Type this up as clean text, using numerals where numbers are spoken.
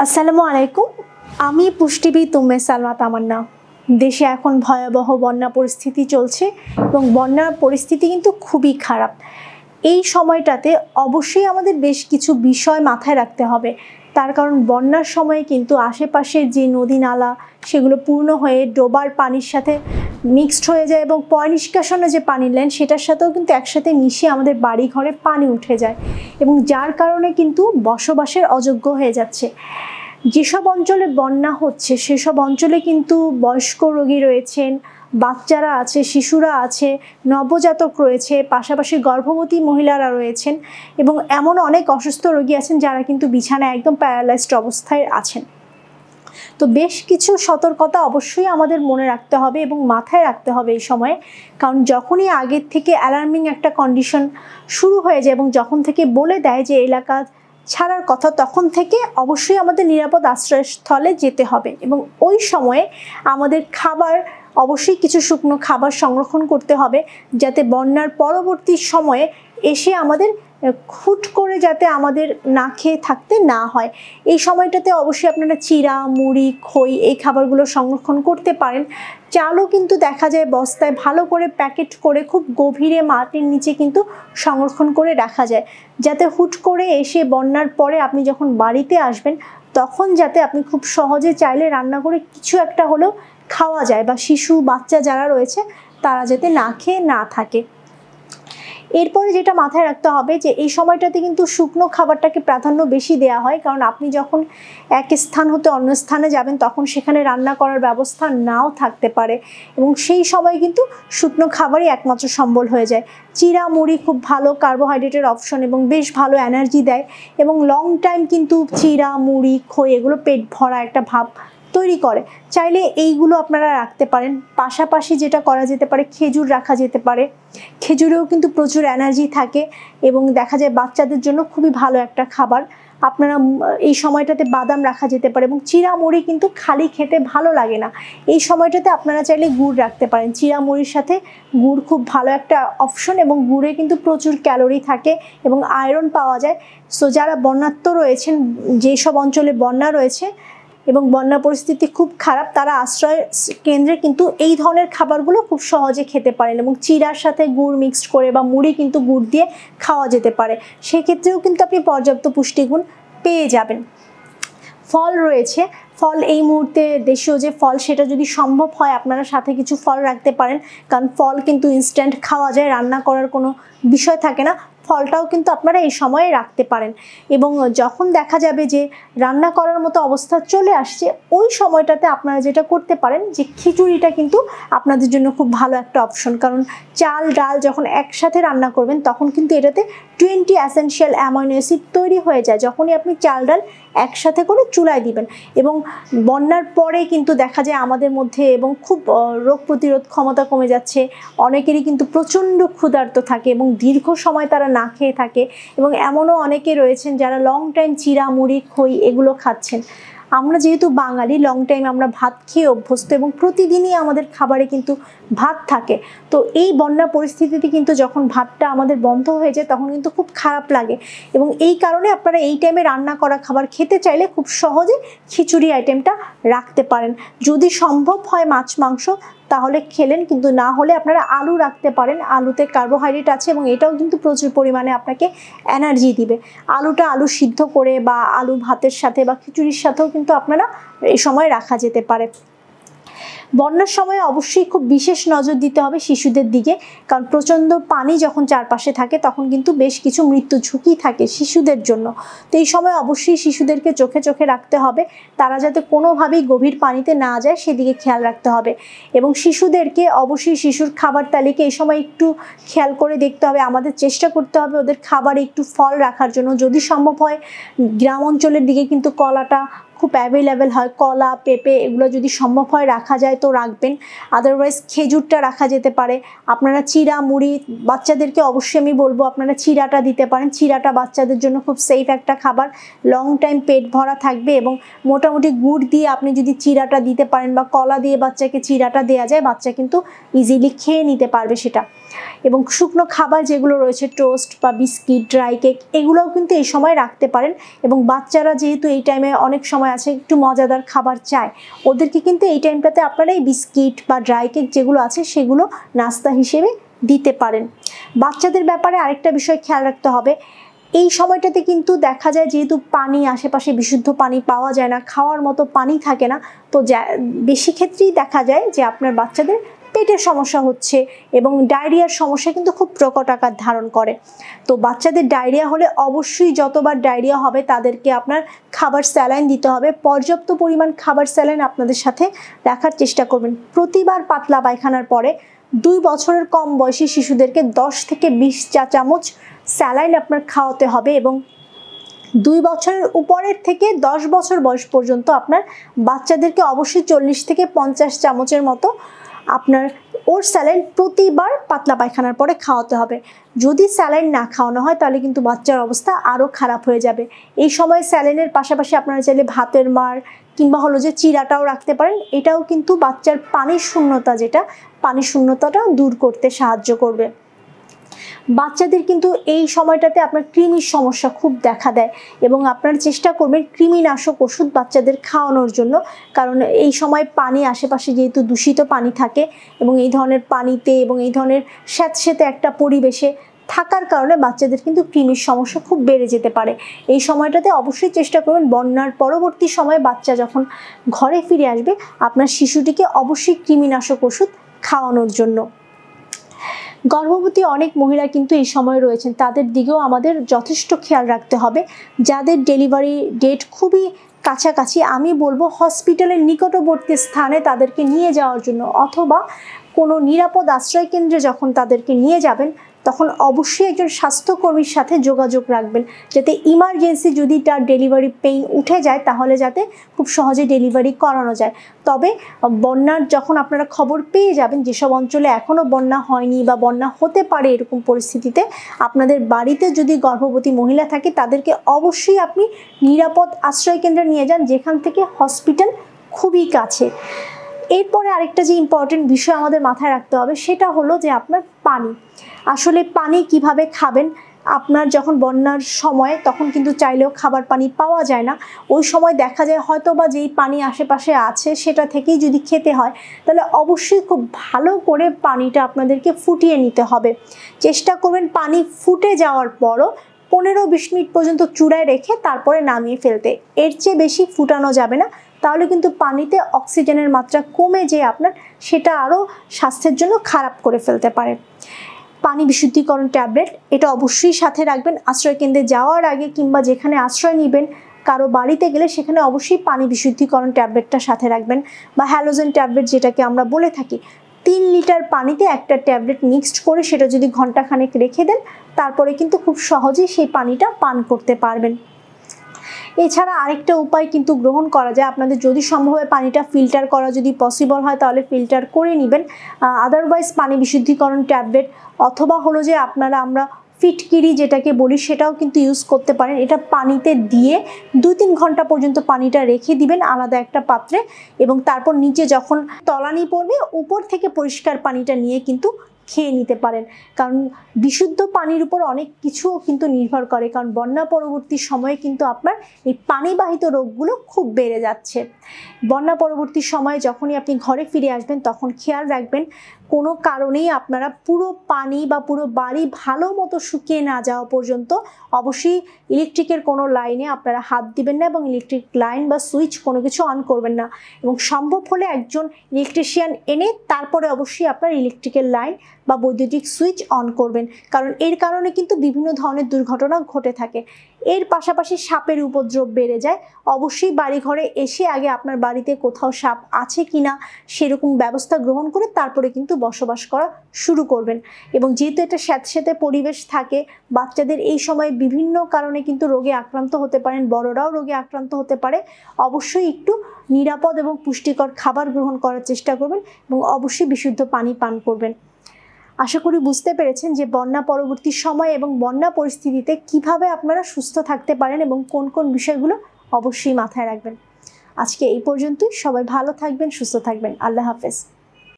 আসসালামু আলাইকুম। আমি পুষ্টিবিদ উম্মে সালমা তামান্না। দেশে এখন ভয়াবহ বন্যা পরিস্থিতি চলছে এবং বন্যার পরিস্থিতি কিন্তু খুবই খারাপ। এই সময়টাতে অবশ্যই আমাদের বেশ কিছু বিষয় মাথায় রাখতে হবে। তার কারণ বন্যার সময়ে কিন্তু আশেপাশের যে নদী নালা সেগুলো পূর্ণ হয়ে ডোবার পানির সাথে মিক্সড হয়ে যায় এবং পয় নিষ্কাশনে যে পানির লাইন সেটার সাথেও কিন্তু একসাথে মিশে আমাদের বাড়ি ঘরে পানি উঠে যায় এবং যার কারণে কিন্তু বসবাসের অযোগ্য হয়ে যাচ্ছে। যেসব অঞ্চলে বন্যা হচ্ছে সেসব অঞ্চলে কিন্তু বয়স্ক রোগী রয়েছেন, বাচ্চারা আছে, শিশুরা আছে, নবজাতক রয়েছে, পাশাপাশি গর্ভবতী মহিলারা রয়েছেন এবং এমন অনেক অসুস্থ রোগী আছেন যারা কিন্তু বিছানায় একদম প্যারালাইজড অবস্থায় আছেন। তো বেশ কিছু সতর্কতা অবশ্যই আমাদের মনে রাখতে হবে এবং মাথায় রাখতে হবে এই সময়ে, কারণ যখনই আগের থেকে অ্যালার্মিং একটা কন্ডিশন শুরু হয়ে যায় এবং যখন থেকে বলে দেয় যে এলাকা ছাড়ার কথা, তখন থেকে অবশ্যই আমাদের নিরাপদ আশ্রয়স্থলে যেতে হবে এবং ওই সময়ে আমাদের খাবার অবশ্যই কিছু শুকনো খাবার সংরক্ষণ করতে হবে, যাতে বন্যার পরবর্তী সময়ে এসে আমাদের হুট করে যাতে আমাদের না খেয়ে থাকতে না হয়। এই সময়টাতে অবশ্যই আপনারা চিড়া, মুড়ি, খই এই খাবারগুলো সংরক্ষণ করতে পারেন। চালও কিন্তু দেখা যায় বস্তায় ভালো করে প্যাকেট করে খুব গভীরে মাটির নিচে কিন্তু সংরক্ষণ করে রাখা যায়, যাতে হুট করে এসে বন্যার পরে আপনি যখন বাড়িতে আসবেন তখন যাতে আপনি খুব সহজে চাইলে রান্না করে কিছু একটা হলেও খাওয়া যায়, বা শিশু বাচ্চা যারা রয়েছে তারা যাতে না খেয়ে না থাকে। এরপরে যেটা মাথায় রাখতে হবে যে এই সময়টাতে কিন্তু শুকনো খাবারটাকে প্রাধান্য বেশি দেওয়া হয়, কারণ আপনি যখন এক স্থান হতে অন্য স্থানে যাবেন তখন সেখানে রান্না করার ব্যবস্থা নাও থাকতে পারে এবং সেই সময় কিন্তু শুকনো খাবারই একমাত্র সম্বল হয়ে যায়। চিড়া মুড়ি খুব ভালো কার্বোহাইড্রেটের অপশন এবং বেশ ভালো এনার্জি দেয় এবং লং টাইম কিন্তু চিড়া মুড়ি খই এগুলো পেট ভরা একটা ভাব তৈরি করে। চাইলে এইগুলো আপনারা রাখতে পারেন। পাশাপাশি যেটা করা যেতে পারে, খেজুর রাখা যেতে পারে। খেজুরেও কিন্তু প্রচুর এনার্জি থাকে এবং দেখা যায় বাচ্চাদের জন্য খুবই ভালো একটা খাবার। আপনারা এই সময়টাতে বাদাম রাখা যেতে পারে এবং চিড়া মুড়ি কিন্তু খালি খেতে ভালো লাগে না। এই সময়টাতে আপনারা চাইলে গুড় রাখতে পারেন। চিড়া মুড়ির সাথে গুড় খুব ভালো একটা অপশন এবং গুড়ে কিন্তু প্রচুর ক্যালোরি থাকে এবং আয়রন পাওয়া যায়। সো যারা বন্যার্ত রয়েছেন, যেসব অঞ্চলে বন্যা রয়েছে এবং বন্যা পরিস্থিতি খুব খারাপ, তারা আশ্রয় কেন্দ্রে কিন্তু এই ধরনের খাবারগুলো খুব সহজে খেতে পারেন এবং চিড়ার সাথে গুড় মিক্সড করে বা মুড়ি কিন্তু গুড় দিয়ে খাওয়া যেতে পারে। সেক্ষেত্রেও কিন্তু আপনি পর্যাপ্ত পুষ্টিগুণ পেয়ে যাবেন। ফল রয়েছে, ফল এই মুহূর্তে দেশীয় যে ফল সেটা যদি সম্ভব হয় আপনারা সাথে কিছু ফল রাখতে পারেন, কারণ ফল কিন্তু ইনস্ট্যান্ট খাওয়া যায়, রান্না করার কোনো বিষয় থাকে না। ফলটাও কিন্তু আপনারা এই সময়ে রাখতে পারেন এবং যখন দেখা যাবে যে রান্না করার মতো অবস্থা চলে আসছে ওই সময়টাতে আপনারা যেটা করতে পারেন যে খিচুড়িটা কিন্তু আপনাদের জন্য খুব ভালো একটা অপশন, কারণ চাল ডাল যখন একসাথে রান্না করবেন তখন কিন্তু এটাতে 20 এসেনশিয়াল অ্যামাইনো অ্যাসিড তৈরি হয়ে যায় যখনই আপনি চাল ডাল একসাথে করে চুলায় দিবেন। এবং বন্যার পরে কিন্তু দেখা যায় আমাদের মধ্যে এবং খুব রোগ প্রতিরোধ ক্ষমতা কমে যাচ্ছে, অনেকেরই কিন্তু প্রচণ্ড ক্ষুধার্ত থাকে এবং দীর্ঘ সময় তারা না খেয়ে থাকে এবং এমনও অনেকে রয়েছেন যারা লং টাইম চিড়া মুড়ি খই এগুলো খাচ্ছেন। আমরা যেহেতু বাঙালি, লং টাইম আমরা ভাত খেয়ে অভ্যস্ত এবং প্রতিদিনই আমাদের খাবারে কিন্তু ভাত থাকে। তো এই বন্যা পরিস্থিতিতে কিন্তু যখন ভাতটা আমাদের বন্ধ হয়ে যায় তখন কিন্তু খুব খারাপ লাগে এবং এই কারণে আপনারা এই টাইমে রান্না করা খাবার খেতে চাইলে খুব সহজে খিচুড়ি আইটেমটা রাখতে পারেন। যদি সম্ভব হয় মাছ মাংস তাহলে খেলেন, কিন্তু না হলে আপনারা আলু রাখতে পারেন। আলুতে কার্বোহাইড্রেট আছে এবং এটাও কিন্তু প্রচুর পরিমাণে আপনাকে এনার্জি দিবে। আলু সিদ্ধ করে বা আলু ভাতের সাথে বা খিচুড়ির সাথেও কিন্তু আপনারা এই সময় রাখা যেতে পারে। বন্যার সময় অবশ্যই খুব বিশেষ নজর দিতে হবে শিশুদের দিকে, কারণ প্রচণ্ড পানি যখন চারপাশে থাকে তখন কিন্তু বেশ কিছু মৃত্যু ঝুঁকি থাকে শিশুদের জন্য। তো এই সময় অবশ্যই শিশুদেরকে চোখে চোখে রাখতে হবে, তারা যাতে কোনোভাবেই গভীর পানিতে না যায় সেদিকে খেয়াল রাখতে হবে এবং শিশুদেরকে অবশ্যই শিশুর খাবার তালিকা এই সময় একটু খেয়াল করে দেখতে হবে। আমাদের চেষ্টা করতে হবে ওদের খাবারে একটু ফল রাখার জন্য, যদি সম্ভব হয় গ্রাম অঞ্চলের দিকে কিন্তু কলাটা খুব অ্যাভেলেবেল হয়, কলা পেঁপে এগুলো যদি সম্ভব হয় রাখা যায় তো রাখবেন। আদারওয়াইজ খেজুরটা রাখা যেতে পারে। আপনারা চিড়া মুড়ি বাচ্চাদেরকে অবশ্যই আমি বলবো আপনারা চিড়াটা দিতে পারেন। চিড়াটা বাচ্চাদের জন্য খুব সেফ একটা খাবার, লং টাইম পেট ভরা থাকবে এবং মোটামুটি গুড় দিয়ে আপনি যদি চিড়াটা দিতে পারেন বা কলা দিয়ে বাচ্চাকে চিড়াটা দেওয়া যায় বাচ্চা কিন্তু ইজিলি খেয়ে নিতে পারবে সেটা। এবং শুকনো খাবার যেগুলো রয়েছে টোস্ট বা বিস্কিট, ড্রাই কেক, এগুলোও কিন্তু এই সময় রাখতে পারেন। এবং বাচ্চারা যেহেতু এই টাইমে অনেক সময় আছে একটু মজাদার খাবার চায়, ওদেরকে কিন্তু এই টাইমটাতে আপনারা এই বিস্কিট বা ড্রাই কেক যেগুলো আছে সেগুলো নাস্তা হিসেবে দিতে পারেন। বাচ্চাদের ব্যাপারে আরেকটা বিষয় খেয়াল রাখতে হবে, এই সময়টাতে কিন্তু দেখা যায় যেহেতু পানি আশেপাশে বিশুদ্ধ পানি পাওয়া যায় না, খাওয়ার মতো পানি থাকে না, তো বেশি ক্ষেত্রেই দেখা যায় যে আপনার বাচ্চাদের পেটের সমস্যা হচ্ছে এবং ডায়রিয়ার সমস্যা কিন্তু খুব প্রকট আকার ধারণ করে। তো বাচ্চাদের ডায়রিয়া হলে অবশ্যই যতবার ডায়রিয়া হবে তাদেরকে আপনার খাবার স্যালাইন দিতে হবে। পর্যাপ্ত পরিমাণ খাবার স্যালাইন আপনাদের সাথে রাখার চেষ্টা করবেন। প্রতিবার পাতলা পায়খানার পরে 2 বছরের কম বয়সী শিশুদেরকে 10 থেকে 20 চা চামচ স্যালাইন আপনার খাওয়াতে হবে এবং 2 বছরের উপরের থেকে 10 বছর বয়স পর্যন্ত আপনার বাচ্চাদেরকে অবশ্যই 40 থেকে 50 চামচের মতো আপনার ওর স্যালাইন প্রতিবার পাতলা পায়খানার পরে খাওয়াতে হবে। যদি স্যালাইন না খাওয়ানো হয় তাহলে কিন্তু বাচ্চার অবস্থা আরও খারাপ হয়ে যাবে। এই সময় স্যালাইনের পাশাপাশি আপনারা চাইলে ভাতের মাড় কিংবা হলো যে চিরাটাও রাখতে পারেন। এটাও কিন্তু বাচ্চার পানির শূন্যতা, যেটা পানির শূন্যতাটা দূর করতে সাহায্য করবে। বাচ্চাদের কিন্তু এই সময়টাতে আপনার কৃমির সমস্যা খুব দেখা দেয় এবং আপনারা চেষ্টা করবেন কৃমিনাশক ওষুধ বাচ্চাদের খাওয়ানোর জন্য, কারণ এই সময় পানি আশেপাশে যেহেতু দূষিত পানি থাকে এবং এই ধরনের পানিতে এবং এই ধরনের স্যাঁতসেঁতে একটা পরিবেশে থাকার কারণে বাচ্চাদের কিন্তু কৃমির সমস্যা খুব বেড়ে যেতে পারে। এই সময়টাতে অবশ্যই চেষ্টা করবেন বন্যার পরবর্তী সময়ে বাচ্চা যখন ঘরে ফিরে আসবে আপনার শিশুটিকে অবশ্যই কৃমিনাশক ওষুধ খাওয়ানোর জন্য। গর্ভবতী অনেক মহিলা কিন্তু এই সময় রয়েছেন, তাদের দিকেও আমাদের যথেষ্ট খেয়াল রাখতে হবে। যাদের ডেলিভারি ডেট খুবই কাছাকাছি, আমি বলবো হসপিটালের নিকটবর্তী স্থানে তাদেরকে নিয়ে যাওয়ার জন্য, অথবা কোনো নিরাপদ আশ্রয় কেন্দ্রে যখন তাদেরকে নিয়ে যাবেন তখন অবশ্যই একজন স্বাস্থ্যকর্মীর সাথে যোগাযোগ রাখবেন, যাতে ইমার্জেন্সি যদি তার ডেলিভারি পেইন উঠে যায় তাহলে যাতে খুব সহজে ডেলিভারি করানো যায়। তবে বন্যার যখন আপনারা খবর পেয়ে যাবেন, যেসব অঞ্চলে এখনও বন্যা হয়নি বা বন্যা হতে পারে এরকম পরিস্থিতিতে, আপনাদের বাড়িতে যদি গর্ভবতী মহিলা থাকে তাদেরকে অবশ্যই আপনি নিরাপদ আশ্রয় কেন্দ্রে নিয়ে যান, যেখান থেকে হসপিটাল খুবই কাছে। এরপরে আরেকটা যে ইম্পর্টেন্ট বিষয় আমাদের মাথায় রাখতে হবে সেটা হলো যে আপনার পানি। আসলে পানি কিভাবে খাবেন, আপনার যখন বন্যার সময় তখন কিন্তু চাইলেও খাবার পানি পাওয়া যায় না। ওই সময় দেখা যায় হয়তো বা যেই পানি আশেপাশে আছে সেটা থেকেই যদি খেতে হয় তাহলে অবশ্যই খুব ভালো করে পানিটা আপনাদেরকে ফুটিয়ে নিতে হবে। চেষ্টা করবেন পানি ফুটে যাওয়ার পরও 15-20 মিনিট পর্যন্ত চুলায় রেখে তারপরে নামিয়ে ফেলতে। এর চেয়ে বেশি ফুটানো যাবে না, তাহলে কিন্তু পানিতে অক্সিজেনের মাত্রা কমে যেয়ে আপনার সেটা আরও স্বাস্থ্যের জন্য খারাপ করে ফেলতে পারে। পানি বিশুদ্ধিকরণ ট্যাবলেট এটা অবশ্যই সাথে রাখবেন। আশ্রয় কেন্দ্রে যাওয়ার আগে কিংবা যেখানে আশ্রয় নেবেন কারো বাড়িতে গেলে সেখানে অবশ্যই পানি বিশুদ্ধিকরণ ট্যাবলেটটা সাথে রাখবেন, বা হ্যালোজেন ট্যাবলেট যেটাকে আমরা বলে থাকি। 3 লিটার পানিতে একটা ট্যাবলেট মিক্সড করে সেটা যদি ঘন্টাখানেক রেখে দেন তারপরে কিন্তু খুব সহজেই সেই পানিটা পান করতে পারবেন। এছাড়া আরেকটা উপায় কিন্তু গ্রহণ করা যায়, আপনাদের যদি সম্ভব হয় পানিটা ফিল্টার করা যদি পসিবল হয় তাহলে ফিল্টার করে নেবেন। আদারওয়াইজ পানি বিশুদ্ধিকরণ ট্যাবলেট অথবা হলো যে আমরা ফিটকিরি যেটাকে বলি সেটাও কিন্তু ইউজ করতে পারেন। এটা পানিতে দিয়ে 2-3 ঘন্টা পর্যন্ত পানিটা রেখে দিবেন আলাদা একটা পাত্রে, এবং তারপর নিচে যখন তলানি পড়বে উপর থেকে পরিষ্কার পানিটা নিয়ে কিন্তু খেয়ে নিতে পারেন। কারণ বিশুদ্ধ পানির উপর অনেক কিছুও কিন্তু নির্ভর করে, কারণ বন্যা পরবর্তী সময়ে কিন্তু আপনার এই পানিবাহিত রোগগুলো খুব বেড়ে যাচ্ছে। বন্যা পরবর্তী সময়ে যখনই আপনি ঘরে ফিরে আসবেন তখন খেয়াল রাখবেন কোনো কারণেই আপনারা পুরো পানি বা পুরো বাড়ি ভালো মতো শুকিয়ে না যাওয়া পর্যন্ত অবশ্যই ইলেকট্রিকের কোনো লাইনে আপনারা হাত দিবেন না এবং ইলেকট্রিক লাইন বা সুইচ কোনো কিছু অন করবেন না, এবং সম্ভব হলে একজন ইলেকট্রিশিয়ান এনে তারপরে অবশ্যই আপনার ইলেকট্রিকের লাইন বা বৈদ্যুতিক সুইচ অন করবেন, কারণ এর কারণে কিন্তু বিভিন্ন ধরনের দুর্ঘটনা ঘটে থাকে। এর পাশাপাশি সাপের উপদ্রব বেড়ে যায়। অবশ্যই বাড়িঘরে এসে আগে আপনার বাড়িতে কোথাও সাপ আছে কিনা সেরকম ব্যবস্থা গ্রহণ করে তারপরে কিন্তু বসবাস করা শুরু করবেন। এবং যেহেতু এটা স্যাঁতসেঁতে পরিবেশ থাকে, বাচ্চাদের এই সময় বিভিন্ন কারণে কিন্তু রোগে আক্রান্ত হতে পারেন, বড়রাও রোগে আক্রান্ত হতে পারে। অবশ্যই একটু নিরাপদ এবং পুষ্টিকর খাবার গ্রহণ করার চেষ্টা করবেন এবং অবশ্যই বিশুদ্ধ পানি পান করবেন। আশা করি বুঝতে পেরেছেন যে বন্যা পরবর্তী সময় এবং বন্যা পরিস্থিতিতে কিভাবে আপনারা সুস্থ থাকতে পারেন এবং কোন কোন বিষয়গুলো অবশ্যই মাথায় রাখবেন। আজকে এই পর্যন্তই। সবাই ভালো থাকবেন, সুস্থ থাকবেন। আল্লাহ হাফেজ।